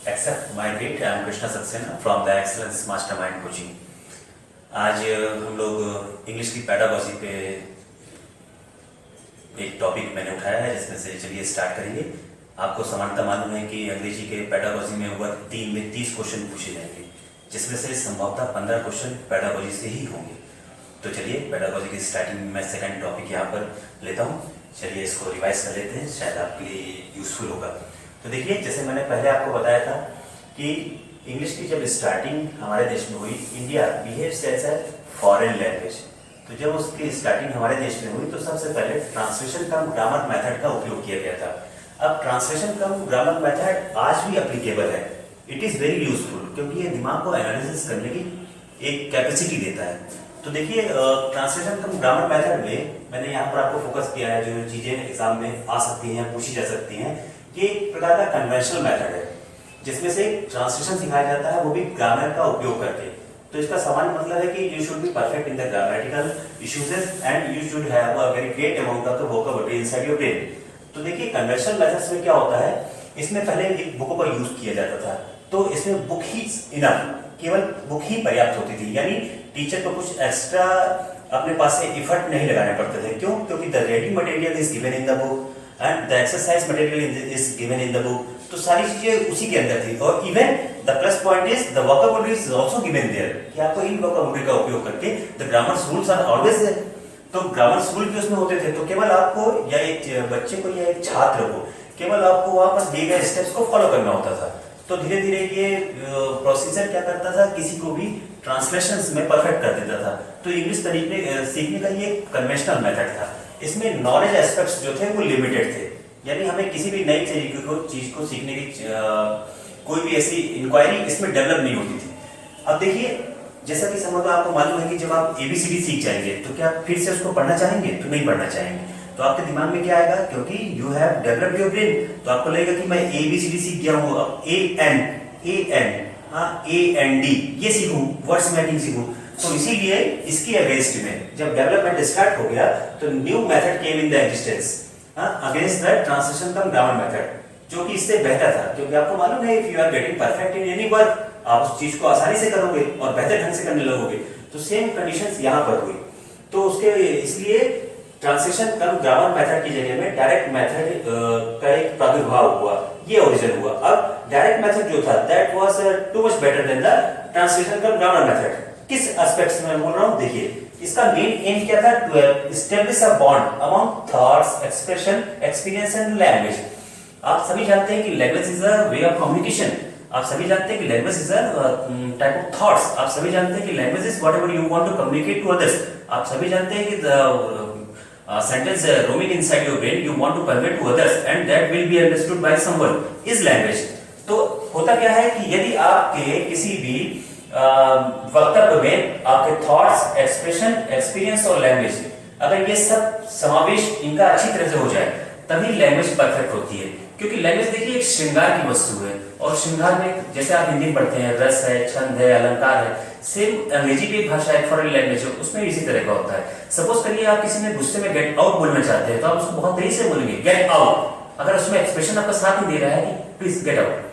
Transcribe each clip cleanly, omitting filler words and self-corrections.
Accept my greet. I am Krishna Saxena from the Excellence Mastermind Coaching. आज हम लोग English की pedagogy पे एक टॉपिक मैंने उठाया है, जिसमें से चलिए स्टार्ट करेंगे। आपको समानता मालूम है कि अंग्रेजी के पैडागॉजी में वर्ग 3 में 30 क्वेश्चन पूछे जाएंगे, जिसमें से संभवतः 15 क्वेश्चन पैडागॉजी से ही होंगे। तो चलिए पैडागॉजी की स्टार्टिंग में मैं सेकंड टॉपिक यहाँ पर लेता हूँ। चलिए इसको रिवाइज कर लेते हैं, शायद आपके लिए यूजफुल होगा। तो देखिए, जैसे मैंने पहले आपको बताया था कि इंग्लिश की जब स्टार्टिंग हमारे देश में हुई, India behaves as a foreign language. तो जब उसकी स्टार्टिंग हमारे देश में हुई तो सबसे पहले ट्रांसलेशन कम ग्रामर मेथड का उपयोग किया गया था। अब ट्रांसलेशन कम ग्रामर मेथड आज भी एप्लीकेबल है। इट इज वेरी यूजफुल, क्योंकि ये दिमाग को एनालिसिस करने की एक कैपेसिटी देता है। तो देखिए, ट्रांसलेशन कम ग्रामर मेथड में मैंने यहाँ पर आपको फोकस किया है, जो चीजें एग्जाम में आ सकती हैं, पूछी जा सकती हैं। ये एक प्रकार का कन्वेंशनल मेथड है, जिसमें से ट्रांसलेशन सिखाया जाता है, वो भी ग्रामर का उपयोग करके। तो इसका सामान्य मतलब है कि you should be perfect in the grammatical issues and you should have a very great amount of the vocabulary inside your brain. तो देखिए, कन्वेंशनल मेथड्स में क्या होता है, इसमें पहले एक बुकों का यूज किया जाता था। तो इसमें बुक ही इनफ, केवल बुक ही पर्याप्त होती थी, यानी टीचर को कुछ एक्स्ट्रा अपने पास से एफर्ट नहीं लगाने पड़ते थे। क्यों? क्योंकि the reading material is given in the book and the exercise material is given in the book. तो सारी चीजें उसी के अंदर थी। और even the plus point is the vocabulary is also given there, कि आपको इन वोकैबुलरी का उपयोग करके the grammar rules are always there. तो ग्रामर रूल भी उसमें होते थे। तो केवल आपको या एक बच्चे को या एक छात्र को केवल आपको वहां पर दिए गए स्टेप्स को फॉलो करना होता था। तो धीरे धीरे ये प्रोसीजर क्या करता था, किसी को भी ट्रांसलेशंस में परफेक्ट कर देता था। तो इंग्लिश तरीके सीखने का ये कन्वेंशनल मेथड था। इसमें नॉलेज एस्पेक्ट्स जो थे वो लिमिटेड थे, यानी हमें किसी भी नई चीज को सीखने की कोई भी ऐसी इंक्वायरी इसमें डेवलप नहीं होती थी। अब देखिए, जैसा कि समझ लो, आपको मालूम है कि जब आप ABCD सीख जाएंगे तो क्या फिर से उसको पढ़ना चाहेंगे? तो नहीं पढ़ना चाहेंगे। तो आपके दिमाग में क्या आएगा, क्योंकि you have developed your brain, तो आपको लगेगा कि मैं ABCD सीख गया हूँ, अब AND ये सीखूं, वर्ड्स मैचिंग सीखूं। तो इसीलिए इसकी अगेंस्ट में जब डेवलपमेंट स्टार्ट हो गया तो new method came in the existence against the translation cum grammar method, जो कि इससे बेहतर था। क्योंकि आपको मालूम है, if you are getting perfect in any work, आप उस चीज को आसानी से करोगे और बेहतर ढंग से करने लगोगे। तो सेम कंडीशंस यहाँ पर हुई। तो उसके इसलिए ट्रांसलेशन कम ग्रामर मेथड की जगह में डायरेक्ट मेथड का एक प्रादुर्भाव हुआ, ये ओरिजिन हुआ। अब डायरेक्ट मेथड जो था that was too much better than the translation cum grammar method. किस एस्पेक्ट्स में बोल रहा हूँ, देखिए, इसका मेन एम क्या था, to establish a bond among thoughts, expression, experience and language. आप सभी जानते हैं कि language is a way of communication. आप सभी जानते हैं कि language is a type of thoughts. आप सभी जानते हैं कि language is whatever you want to communicate to others. आप सभी जानते हैं कि the sentence roaming inside your brain you want to convey to others and that will be understood by someone is language. तो होता क्या है कि यदि आपके किसी भी वक्तव्य में आपके थॉट्स, एक्सप्रेशन, एक्सपीरियंस और लैंग्वेज, अगर ये सब समावेश इनका अच्छी तरह से हो जाए, तभी लैंग्वेज परफेक्ट होती है। क्योंकि लैंग्वेज देखिए एक श्रृंगार की वस्तु है, और श्रृंगार में जैसे आप हिंदी पढ़ते हैं, रस है, छंद है, अलंकार है। सेम अंग्रेजी की भाषा है, फॉरेन लैंग्वेज है, उसमें इसी तरह का होता है। सपोज करिए आप किसी ने गुस्से में गेट आउट बोलना चाहते हैं, तो आप उसको बहुत तेजी से बोलेंगे गेट आउट। अगर उसमें एक्सप्रेशन आपका साथ नहीं दे रहा है कि प्लीज गेट आउट,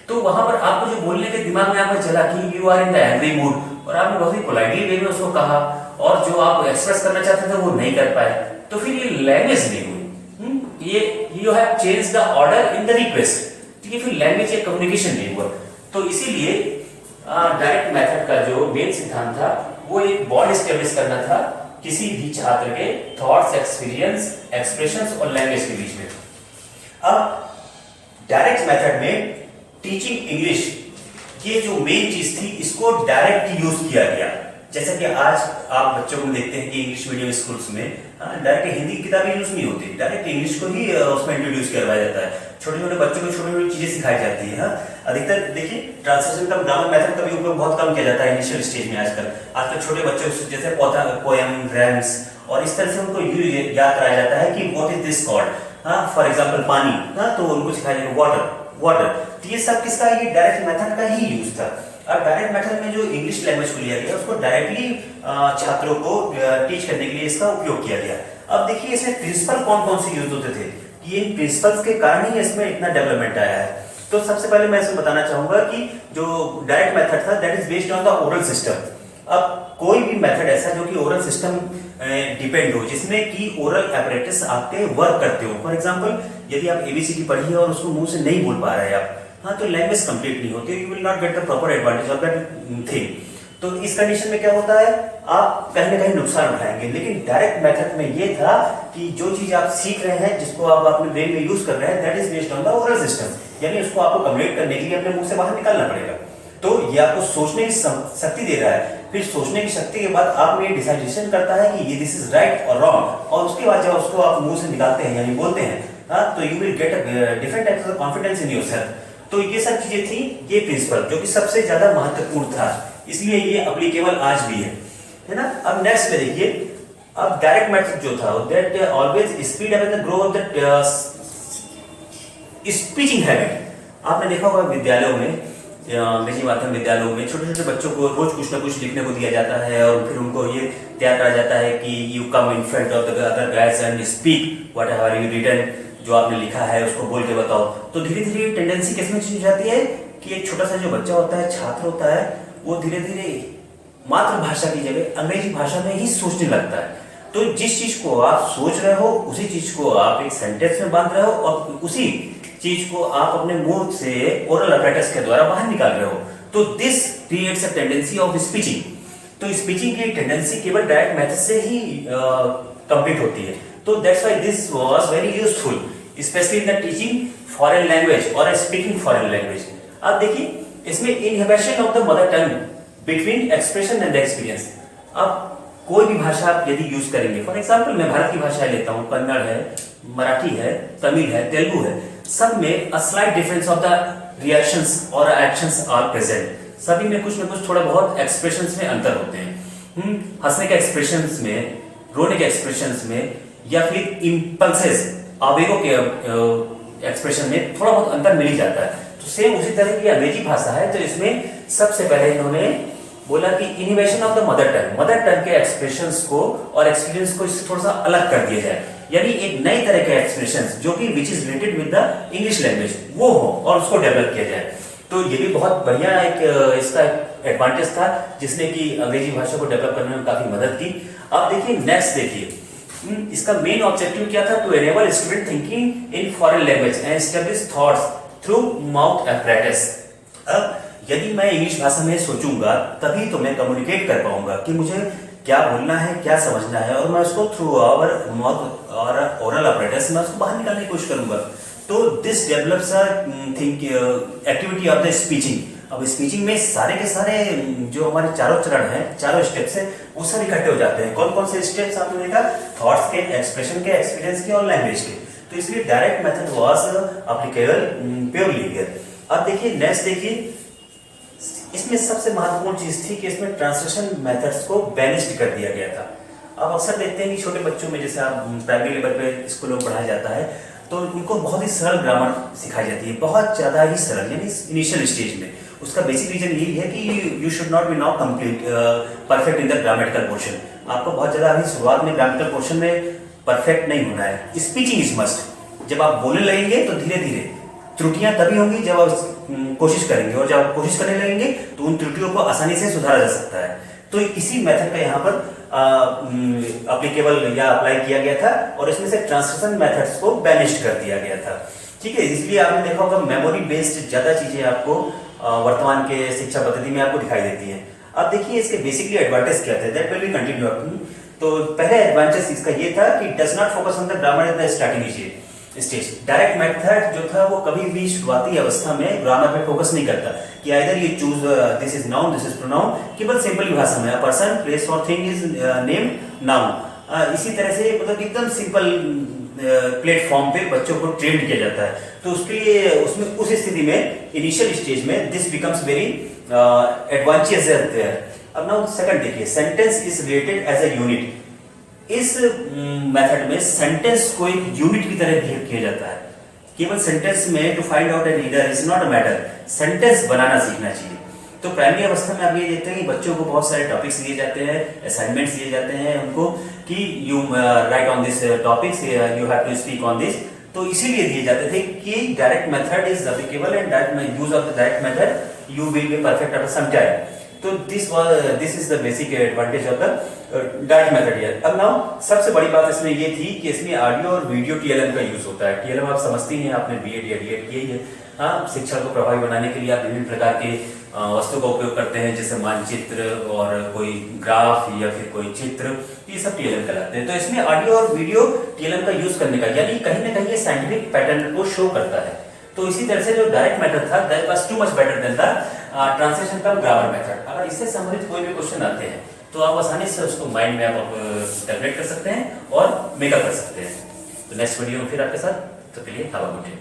तो वहां पर आपको जो बोलने के दिमाग में आपको चला कि you are in the angry mood, और आपने बहुत ही पोलाइटली वे में उसको कहा, और जो आप एक्सप्रेस करना चाहते थे वो नहीं कर पाए, तो फिर ये लैंग्वेज नहीं हुई। ये you have changed the order in the request, तो ये फिर लैंग्वेज या कम्युनिकेशन नहीं हुआ। तो इसीलिए डायरेक्ट मेथड का जो मेन सिद्धांत था वो एक बॉन्ड एस्टेब्लिश करना था किसी भी छात्र के थॉट्स, एक्सपीरियंस, एक्सप्रेशंस और लैंग्वेज के बीच में। अब डायरेक्ट मेथड में टीचिंग इंग्लिश, ये जो मेन चीज थी, इसको डायरेक्ट यूज किया गया। जैसा कि आज आप बच्चों को देखते हैं कि इंग्लिश मीडियम स्कूल्स में डायरेक्ट हिंदी की किताबें यूज नहीं होती, डायरेक्ट इंग्लिश को ही उसमें इंट्रोड्यूस करवाया जाता है। छोटे छोटे बच्चों को छोटी छोटी चीजें सिखाई जाती है। अधिकतर देखिए, ट्रांसलेशन का ग्रामर मेथड का भी उपयोग बहुत कम किया जाता है इनिशियल स्टेज में। आजकल छोटे बच्चों को जैसे पोएम, रैम्स और इस तरह से उनको याद कराया जाता है कि what is this called. For example पानी, तो उनको सिखाया जाएगा वाटर। तो ये सब किसका, ये डायरेक्ट मेथड का ही यूज था। और डायरेक्ट मेथड में जो इंग्लिश लैंग्वेज को लिया गया, उसको डायरेक्टली छात्रों को टीच करने के लिए इसका उपयोग किया गया। अब देखिए, इसमें प्रिंसिपल कौन कौन से यूज होते थे, ये प्रिंसिपल्स के कारण ही इसमें इतना डेवलपमेंट आया है। तो सबसे पहले मैं इसमें बताना चाहूंगा कि जो डायरेक्ट मेथड था that is based on the oral system. अब कोई भी मेथड ऐसा जो कि ओरल सिस्टम डिपेंड हो, जिसमें कि ओरल एपरेटस आपके वर्क करते हो। फॉर एग्जांपल यदि आप एबीसीडी पढ़ी है और उसको मुंह से नहीं बोल पा रहे हैं आप, हाँ, तो लैंग्वेज कंप्लीट नहीं होती, you will not get the proper advantage of that thing. तो इस कंडीशन में क्या होता है, आप कहीं ना कहीं नुकसान उठाएंगे। लेकिन डायरेक्ट मेथड में ये था कि जो चीज आप सीख रहे हैं, जिसको आप अपने ब्रेन में यूज कर रहे हैं, that is based on the oral system, यानी उसको आपको कम्युनिकेट करने के लिए अपने मुंह से बाहर निकालना पड़ेगा। तो ये आपको सोचने की शक्ति दे रहा है। फिर सोचने की शक्ति के बाद आप में डिसाइडेशन करता है कि ये दिस इज राइट और रॉन्ग, और उसके बाद जब उसको आप मुंह से निकालते हैं यानी बोलते हैं, तो you will get different types of confidence in yourself. तो ये सब चीजें थी, ये प्रिंसिपल जो कि सबसे ज्यादा महत्वपूर्ण था, इसलिए ये एप्लीकेबल आज भी है ना। अब नेक्स्ट में देखिए, अब डायरेक्ट मेथड जो था that always speed up the growth of the speaking habit. आपने देखा होगा विद्यालयों में, निजी माध्यम विद्यालयों में छोटे छोटे बच्चों को रोज कुछ ना कुछ लिखने को दिया जाता है, और फिर उनको ये तैयार करा जाता है कि you come in front of the other guys and speak whatever you written, जो आपने लिखा है उसको बोल के बताओ। तो धीरे धीरे टेंडेंसी किसमें चेंज हो जाती है कि एक छोटा सा जो बच्चा होता है, छात्र होता है, वो धीरे धीरे मातृभाषा की जगह अंग्रेजी भाषा में ही सोचने लगता है। तो जिस चीज को आप सोच रहे हो उसी चीज को आप एक सेंटेंस में बांध रहे हो, और उसी चीज को आप अपने मुंह से ओरल अपरेटस के द्वारा बाहर निकाल रहे हो। तो this creates a tendency of speeching. तो स्पीचिंग की टेंडेंसी केवल डायरेक्ट मेथड से ही कंप्लीट होती है। तो that's why this was very useful specially in the teaching foreign language और स्पीकिंग फॉरेन लैंग्वेज। अब देखिए इसमें inhibition of the mother tongue between expression and experience. अब कोई भी भाषा आप यदि यूज करेंगे, फॉर एग्जांपल मैं भारत की भाषाएं लेता हूं, कन्नड़ है, मराठी है, तमिल है, तेलुगु है, सब में a slight difference of the reactions और एक्शंस आर प्रेजेंट। सभी में कुछ ना कुछ थोड़ा बहुत एक्सप्रेशंस में अंतर होते हैं। हंसने के एक्सप्रेशंस में, रोने के एक्सप्रेशंस में, या फिर इंपल्सेस आवेगों के एक्सप्रेशन में थोड़ा बहुत अंतर मिल ही जाता है। तो सेम उसी तरह की अंग्रेजी भाषा है, तो इसमें सबसे पहले इन्होंने बोला कि इनोवेशन ऑफ द मदर टंग के एक्सप्रेशंस को और एक्सपीरियंस को इससे थोड़ा सा अलग कर दिया जाए, यानी एक नई तरह के एक्सप्रेशंस जो कि which is related with the English language वो हो और उसको डेवलप किया जाए। तो ये भी बहुत बढ़िया एक इसका एडवांटेज था, जिसने कि अंग्रेजी भाषा को डेवलप करने में काफी मदद की। अब देखिए नेक्स्ट देखिए, इसका मेन ऑब्जेक्टिव क्या था, to enable student thinking in foreign language and establish thoughts through mouth apparatus. अब यदि मैं इंग्लिश भाषा में सोचूंगा तभी तो मैं कम्युनिकेट कर पाऊंगा कि मुझे क्या बोलना है, क्या समझना है, और मैं उसको थ्रू आवर माउथ और ओरल एपरेटस में उसको बाहर निकालने की कोशिश करूंगा। तो this develops a think activity of the speeching. अब स्पीचिंग में सारे के सारे जो हमारे चारों चरण हैं, चारों स्टेप्स हैं, वो सब इकट्ठे हो जाते हैं। कौन कौन से स्टेप्स आपने देखा, थॉट्स के, एक्सप्रेशन के, एक्सपीरियंस के और लैंग्वेज के। तो इसलिए direct method was applicable purely here. अब देखिए नेक्स्ट देखिए, इसमें सबसे महत्वपूर्ण चीज थी कि इसमें ट्रांसलेशन मेथड्स को बैनिश्ड कर दिया गया था। अब अक्सर देखते हैं कि छोटे बच्चों में, जैसे आप प्राइमरी लेवल पे स्कूलों में पढ़ाया जाता है, तो उनको बहुत ही सरल ग्रामर सिखाई जाती है, बहुत ज्यादा ही सरल, यानी इनिशियल स्टेज में। उसका बेसिक रीजन यही है कि you should not be now complete perfect in the grammatical portion. आपको बहुत ज्यादा अभी शुरुआत में ग्रामेटिकल पोर्शन में परफेक्ट नहीं होना है। Speeching is must. जब आप बोलने लगेंगे तो धीरे धीरे त्रुटियां तभी होंगी जब आप कोशिश करेंगे, और जब आप कोशिश करने लगेंगे तो उन त्रुटियों को आसानी से सुधारा जा सकता है। तो इसी मेथड का यहाँ पर एप्लीकेबल या अप्लाई किया गया था, और इसमें से ट्रांसलेशन मेथड्स को बैनिश्ड कर दिया गया था। ठीक है, इसलिए आपने देखा होगा मेमोरी बेस्ड ज्यादा चीजें आपको वर्तमान के शिक्षा पद्धति में आपको दिखाई देती है। अब देखिए इसके बेसिकली एडवांटेज क्या थे, दैट विल बी कंटिन्यू। तो पहले एडवांटेज इसका ये था कि does not focus on the grammar in the starting stage. Direct method जो था वो कभी भी शुरुआती अवस्था में ग्रामर पे फोकस नहीं करता कि आइदर ये choose this is noun, this is pronoun, केवल सिंपल भाषा में पर्सन, प्लेस और थिंग इज नेम, नाउन। इसी तरह से मतलब एकदम सिंपल प्लेटफॉर्म पे बच्चों को ट्रेन किया जाता है। तो उसके लिए उसमें उस स्थिति में इनिशियल स्टेज में this becomes very advantageous there. अब नाउ सेकंड देखिए, sentence is related as a unit. इस मेथड में सेंटेंस को एक यूनिट की तरह बिहेव किया जाता है। केवल सेंटेंस में to find out a reader is not a matter, sentence बनाना सीखना चाहिए। तो प्राइमरी अवस्था में आप ये देखते हैं कि बच्चों को बहुत सारे टॉपिक्स दिए जाते हैं, असाइनमेंट्स दिए जाते हैं उनको कि you write on this topics, you have to speak on this. तो इसीलिए दिए जाते थे कि direct method is applicable and that use of the direct method you will be perfect after some time. तो this is the basic advantage of the direct method here. अब now सबसे बड़ी बात इसमें ये थी कि इसमें ऑडियो और वीडियो टीएलएम का यूज होता है। टीएलएम आप समझती हैं, आपने बीएड या डीएड किया ही है। हाँ, शिक्षा को प्रभावी बनाने के लिए आप विभिन्न प्रकार के वस्तु का उपयोग करते हैं, जैसे मानचित्र और कोई ग्राफ या फिर कोई चित्र, ये सब टीएलएम कहलाते हैं। तो इसमें ऑडियो और वीडियो टीएलएम का यूज करने का यानी कहीं ना कहीं ये साइंटिफिक पैटर्न को शो करता है। तो इसी तरह से जो डायरेक्ट मेथड था that was too much better than the translation cum grammar method. अगर इससे संबंधित कोई भी क्वेश्चन आते हैं तो आप आसानी से उसको माइंड में आप कैलकुलेट कर सकते हैं और मेकअप कर सकते हैं। तो नेक्स्ट वीडियो में फिर आपके साथ, तो के लिए हैव अ गुड डे।